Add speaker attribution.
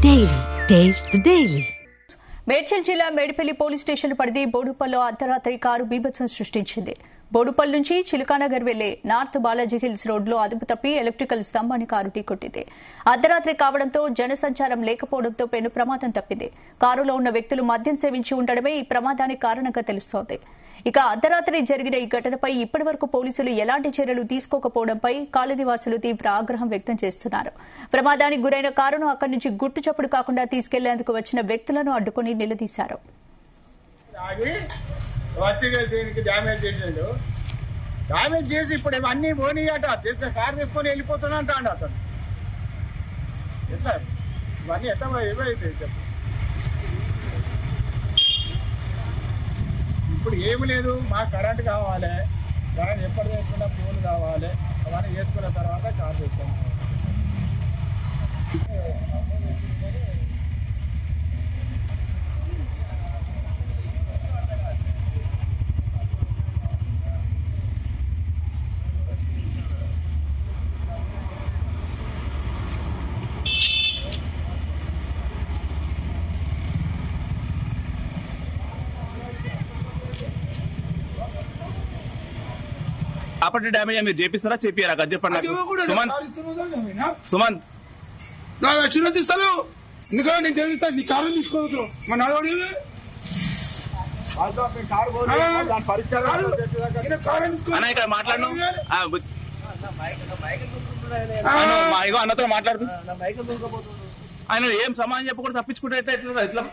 Speaker 1: Daily. Taste the Daily.
Speaker 2: Medchal జిల్లా Medipalli police station పరిధి బోడుపల్లో అర్ధరాత్రి కారు బీభత్సం సృష్టించింది. బోడుపల్ నుంచి చిలుకానగర్ వెళ్లే నార్త్ బాలాజీ హిల్స్ రోడ్లో అదుపు తప్పి ఎలక్ట్రికల్ స్తంభాన్ని కారు ఢీకొట్టింది. అర్ధరాత్రి కావడంతో జనసంచారం లేకపోవడంతో పెను ప్రమాదం తప్పింది. కారులో ఉన్న వ్యక్తులు మద్యం సేవించి ఉండడమే ఈ ప్రమాదానికి కారణంగా తెలుస్తోంది. ఇక అర్ధరాత్రి జరిగిన ఈ ఘటనపై ఇప్పటివరకు పోలీసులు ఎలాంటి చర్యలు తీసుకోకపోవడంపై కాలనీవాసులు తీవ్ర ఆగ్రహం వ్యక్తం చేస్తున్నారు. ప్రమాదానికి గురైన కారును అక్కడి నుంచి గుట్టు చప్పుడు కాకుండా తీసుకెళ్లేందుకు వచ్చిన వ్యక్తులను అడ్డుకుని నిలదీశారు.
Speaker 3: డ్యామేజ్ చేసి ఇప్పుడు ఇవన్నీ పోనీయట తీసుకుని కారు తీసుకొని వెళ్ళిపోతున్నా అంటాడు అతను. ఎట్లా ఇవన్నీ ఎట్లా ఏమైతే చెప్పు. ఇప్పుడు ఏమి లేదు, మాకు కరెంట్ కావాలి, కరెంట్ ఎప్పటి చేసుకున్నా ఫోన్ కావాలి, అవన్నీ చేసుకున్న తర్వాత కార్ చేసుకోవాలి.
Speaker 4: ప్రాపర్టీ డ్యామేజ్ మీరు చేపిస్తారా చెప్పారా అది చెప్పండి. సుమంత్
Speaker 5: ఇస్తాను ఎందుకంటే నేను చేపిస్తాను, నీ కారు తీసుకోవచ్చు మా నాలుగు
Speaker 4: అన్న ఇక్కడ మాట్లాడను ఇగో అన్నతో మాట్లాడుతూ ఆయన ఏం సమాధానం చెప్పకుండా తప్పించుకుంటే ఎట్లా